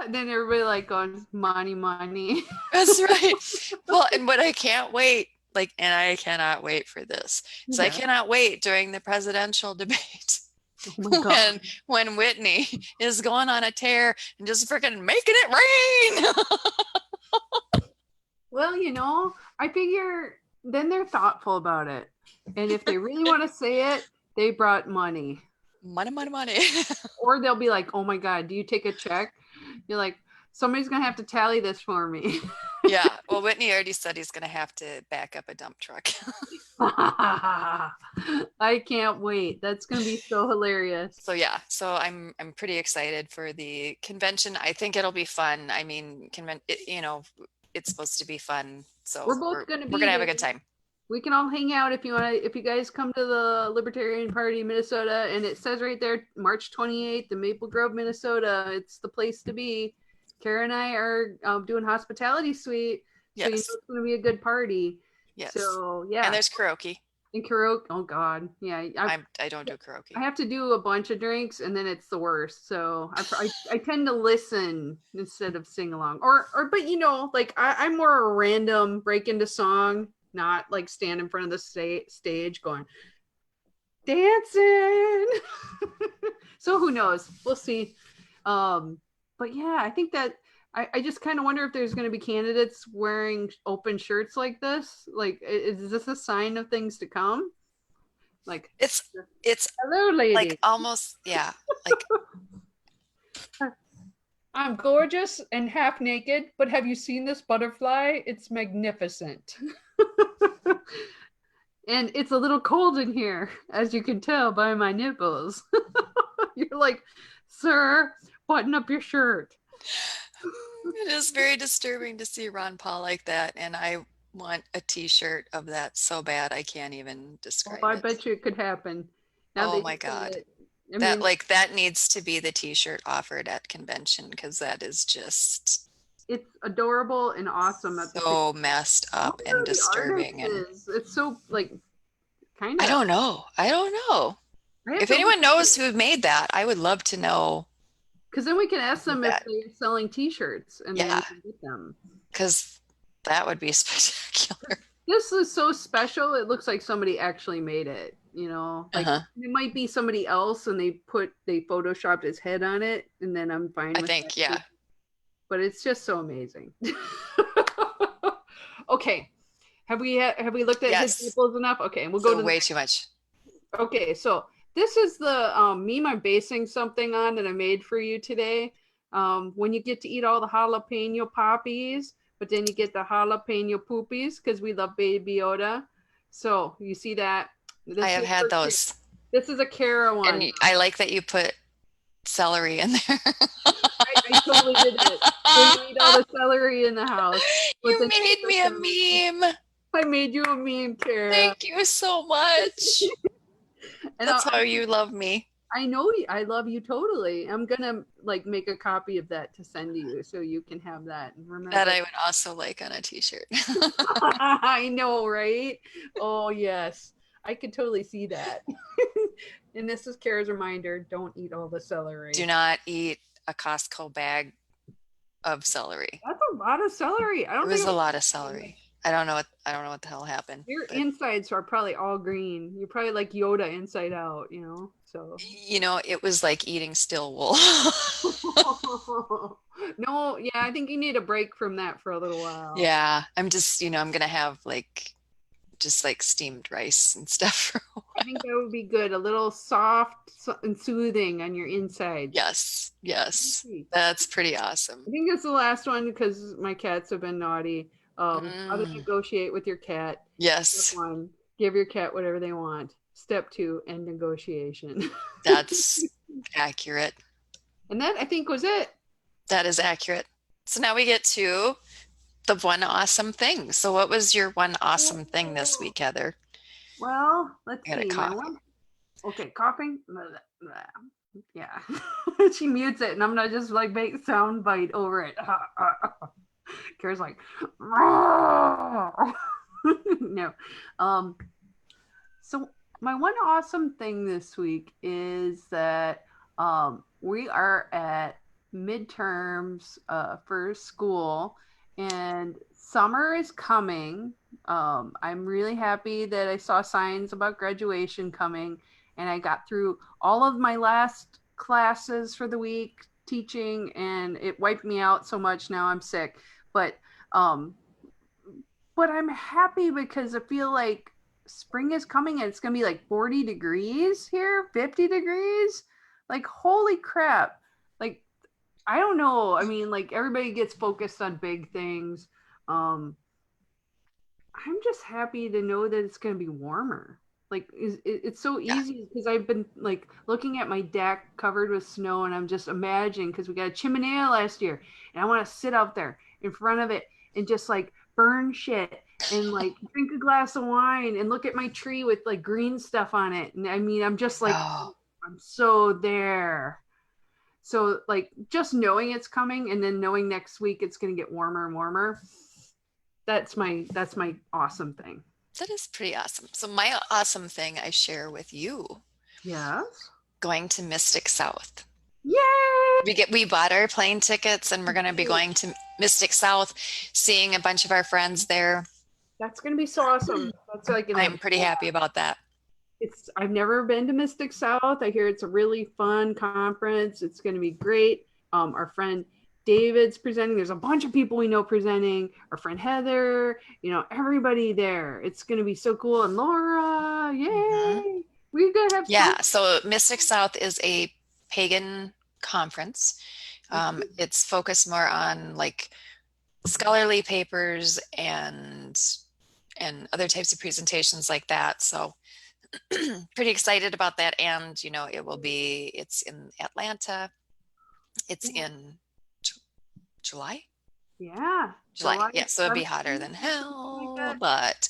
And then everybody like going, money, money. That's right. Well, and what I can't wait, and I cannot wait for this. So I cannot wait during the presidential debate Oh my God. when Whitney is going on a tear and just freaking making it rain. Well, I figure then they're thoughtful about it. And if they really want to say it, they brought money. Money, money, money. Or they'll be like, oh my God, do you take a check? You're like, somebody's going to have to tally this for me. Yeah. Well, Whitney already said he's going to have to back up a dump truck. I can't wait. That's going to be so hilarious. So yeah, so I'm pretty excited for the convention. I think it'll be fun. I mean, it's supposed to be fun. So We're both going to be we're going to have a good time. We can all hang out if you want to. If you guys come to the Libertarian Party, Minnesota, and it says right there, March 28th in Maple Grove, Minnesota. It's the place to be. Cara and I are doing hospitality suite. So Yes. it's going to be a good party. Yes. So yeah. And there's karaoke. And karaoke. Oh God. Yeah. I don't do karaoke. I have to do a bunch of drinks and then it's the worst. So I tend to listen instead of sing along. But I'm more a random break into song. Not like stand in front of the stage going dancing. So who knows? We'll see. But yeah, I think that I just kind of wonder if there's going to be candidates wearing open shirts like this. Like, is this a sign of things to come? Like it's hello, lady. like almost like I'm gorgeous and half naked, but have you seen this butterfly? It's magnificent. And it's a little cold in here, as you can tell by my nipples. You're like, sir, button up your shirt. it is very disturbing to see Ron Paul like that, and I want a t-shirt of that so bad I can't even describe I it. bet you it could happen. Oh my God. That needs to be the t-shirt offered at convention, because that is just it's adorable and awesome at so messed up and disturbing. And it's so kind of I don't know. If anyone knows who made that, I would love to know. Because then we can ask them if they're selling t-shirts and then we can get them. Because that would be spectacular. This is so special. It looks like somebody actually made it. It might be somebody else and they photoshopped his head on it, and then I'm fine with that too. But it's just so amazing. Okay. Have we looked at his nipples enough? Okay, we'll go to way too much. Okay, so this is the meme I'm basing something on that I made for you today. When you get to eat all the jalapeno poppies, but then you get the jalapeno poopies because we love Baby Yoda. So you see that? I have had those. This is a Cara one. And I like that you put celery in there. I totally did it. We need all the celery in the house. You made me a meme. I made you a meme, Cara. Thank you so much. And that's how you love me. I know I love you totally. I'm gonna make a copy of that to send to you so you can have that. Remember that I would also like on a t-shirt. I know, right? Oh yes. I could totally see that. And this is Cara's reminder, don't eat all the celery. Do not eat a Costco bag of celery. That's a lot of celery. It was a lot of celery. I don't know what the hell happened. Your But insides are probably all green. You're probably like Yoda inside out, so. it was like eating still wool. No, yeah, I think you need a break from that for a little while. Yeah, I'm just, I'm gonna have like just like steamed rice and stuff. I think that would be good. A little soft and soothing on your insides. Yes, yes. Okay. That's pretty I awesome. think it's the last one because my cats have been naughty. How to Mm, negotiate with your cat. Step yes, one, give your cat whatever they want. Step two, end negotiation. that's accurate. And that I think was it. That is accurate. So now we get to the one awesome thing. So what was your one awesome thing this week, Heather? Well, let's I got a see. My cough. one. Okay, coughing. Yeah. She mutes it, and I'm gonna just like make sound bite over it. Kara's like, no. So my one awesome thing this week is that we are at midterms for school, and summer is coming. I'm really happy that I saw signs about graduation coming, and I got through all of my last classes for the week teaching, and it wiped me out so much. Now I'm sick, but um, I'm happy because I feel like spring is coming and it's going to be like 40 degrees here, 50 degrees. Like, holy crap. Like, I don't know. I mean, like, everybody gets focused on big things. Um, I'm just happy to know that it's going to be warmer. Like, it's so Yeah. easy because I've been like looking at my deck covered with snow, and I'm just imagining because we got a chimenea last year, and I want to sit out there in front of it and just like burn shit and like drink a glass of wine and look at my tree with like green stuff on it. And I mean, I'm just like, Oh, I'm so there. So like just knowing it's coming and then knowing next week it's going to get warmer and warmer. That's my awesome thing. that is pretty awesome. So my awesome thing I share with you, Yes. going to Mystic South. Yay! We bought our plane tickets and we're going to be going to Mystic South, seeing a bunch of our friends there. That's gonna be so awesome. That's like I'm pretty happy about that. it's I've never been to Mystic South. I hear it's a really fun conference. It's gonna be great. Our friend David's presenting. There's a bunch of people we know presenting. Our friend Heather, everybody there. It's gonna be so cool. And Laura, Mhm. yay! We're gonna have so Yeah, so Mystic South is a pagan conference. It's focused more on like scholarly papers and other types of presentations like that. So pretty excited about that. And it's in Atlanta. It's in July. yeah. July. July Yeah, so it'd be hotter 17th, than something like hell, that. but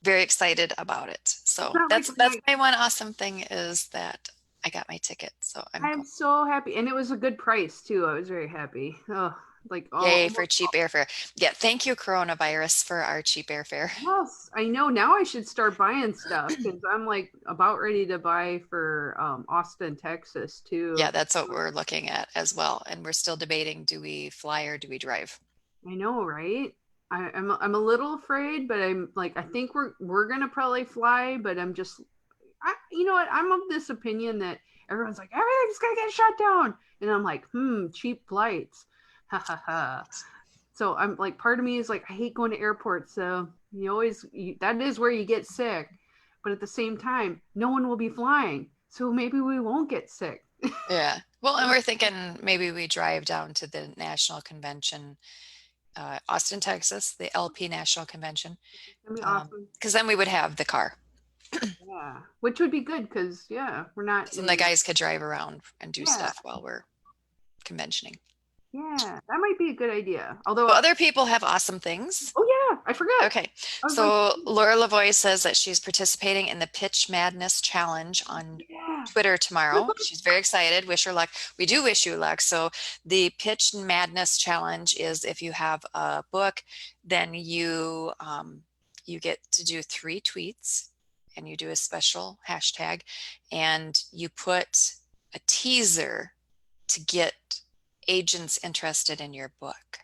very excited about it. It's So not like that's my one awesome thing is that I got my ticket. So I'm I'm going. so happy. And it was a good price too. I was very happy. Oh, like Yay for almost. cheap airfare. Yeah, thank you, coronavirus, for our cheap airfare. Yes, I know. Now I should start buying stuff because I'm like about ready to buy for Austin, Texas Yeah, too. that's what we're looking at as well. And we're still debating, do we fly or do we drive? I know, right? I'm a little afraid, but I'm like I think we're gonna probably fly, but you know what? I'm of this opinion that everyone's like everything's gonna get shut down, and I'm like, cheap flights, ha ha ha. So I'm like, part of me is like, I hate going to airports. So that is where you get sick. But at the same time, no one will be flying. So maybe we won't get sick. Yeah. Well, and we're thinking maybe we drive down to the national convention, Austin, Texas, the LP National Convention, That'd be awesome. because then we would have the car. Yeah. Which would be good because, yeah, we're not And in. the guys could drive around and do Yeah. stuff while we're conventioning. Yeah. That might be a good idea. Although, Well, other people have awesome things. oh, yeah, I forgot. Okay. I was So Laura Lavoie says that she's participating in the Pitch Madness Challenge on yeah. Twitter tomorrow. She's very excited. Wish her luck. We do wish you luck. So the Pitch Madness Challenge is if you have a book, then you get to do 3 tweets and you do a special hashtag and you put a teaser to get agents interested in your book.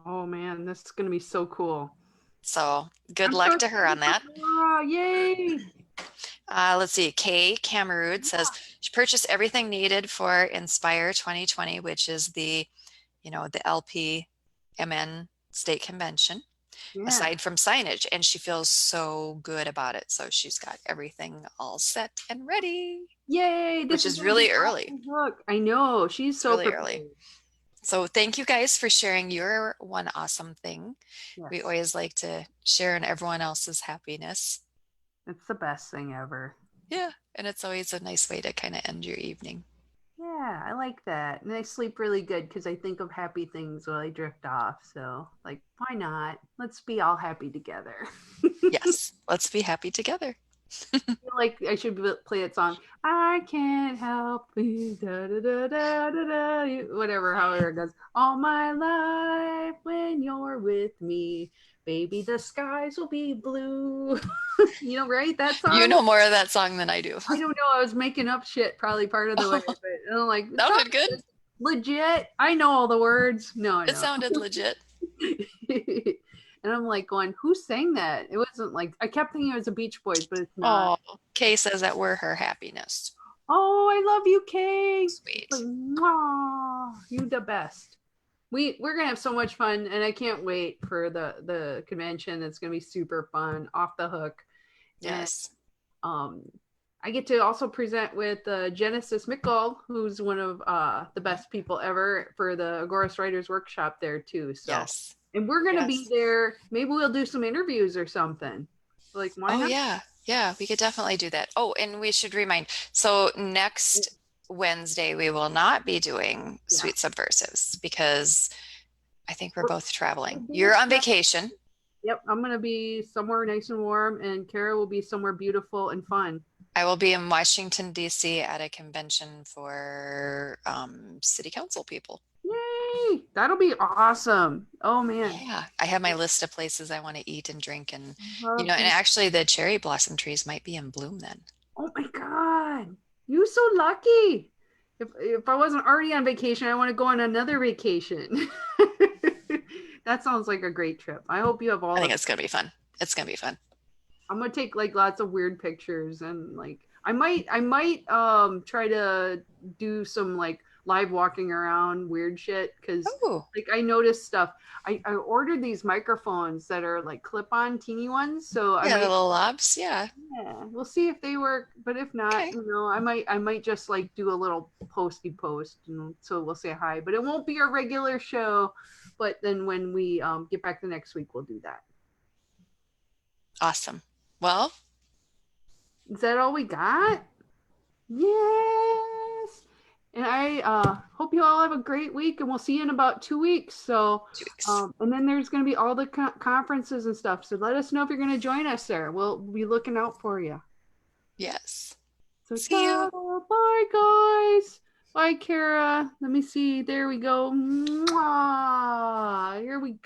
Oh, man, this is going to be so cool. So good I'm luck so to her on that. excited for Cara. Yay! Let's see. Kay Camerood says she purchased everything needed for Inspire 2020, which is the, the LPMN state convention, Yeah. aside from signage, and she feels so good about it. So she's got everything all set and ready, Yay! which This is gonna be really early. awesome book. I know. She's It's so really prepared. early. So thank you guys for sharing your one awesome thing. We Yes. always like to share in everyone else's happiness. It's the best thing ever. Yeah, and it's always a nice way to kind of end your evening. Yeah, I like that. And I sleep really good because I think of happy things while I drift off. So, like, why not? Let's be all happy together. Yes, let's be happy together. I feel like I should play that song. I can't help it, da, da, da, da, da, da, whatever, however it goes. All my life when you're with me, baby, the skies will be blue. Right? That song? You know more of that song than I do. I don't know. I was making up shit probably part of the way, but I'm like, it Sounded good. legit. I know all the words. No, I It don't. sounded legit. And I'm like going, who sang that? It wasn't like, I kept thinking it was a Beach Boys, but it's not. Oh, Kay says that we're her happiness. Oh, I love you, Kay. Sweet. Like, mwah, you the best. We're gonna have so much fun, and I can't wait for the convention. It's gonna be super fun, off the hook. Yes. And I get to also present with Genesis Mickle, who's one of the best people ever for the Agorist Writers Workshop there too. So, Yes. and we're gonna Yes. be there. Maybe we'll do some interviews or something. Like, why Oh not? yeah. Yeah, we could definitely do that. Oh, and we should remind. So next Wednesday we will not be doing Yeah. Sweet Subversives because I think we're both traveling. we're You're on both vacation. Yep, I'm gonna be somewhere nice and warm, and Cara will be somewhere beautiful and fun. I will be in Washington, D.C. at a convention for city council people. Yay! That'll be awesome. Oh man. Yeah, I have my list of places I want to eat and drink, and Love and these- actually the cherry blossom trees might be in bloom then. Oh my god. You so lucky. If I wasn't already on vacation, I want to go on another vacation. That sounds like a great trip. I hope you have all I think of it's gonna be fun. It's gonna be fun. I'm gonna take like lots of weird pictures, and like I might try to do some like live walking around weird shit, because Oh, like I noticed stuff. I ordered these microphones that are like clip-on teeny ones, so I yeah, might, the little lobs. Yeah. yeah, we'll see if they work, but if not, Okay. I might just like do a little posty post, and so we'll say hi, but it won't be a regular show. But then when we get back the next week, we'll do that. Awesome. Well, Is that all we got? Yes. And I hope you all have a great week, and we'll see you in about 2 weeks. So, 2 weeks. and then there's going to be all the conferences and stuff. So let us know if you're going to join us there. We'll be looking out for you. Yes. So See you. bye, guys. Bye, Cara. Let me see. There we go. Mwah. Here we go.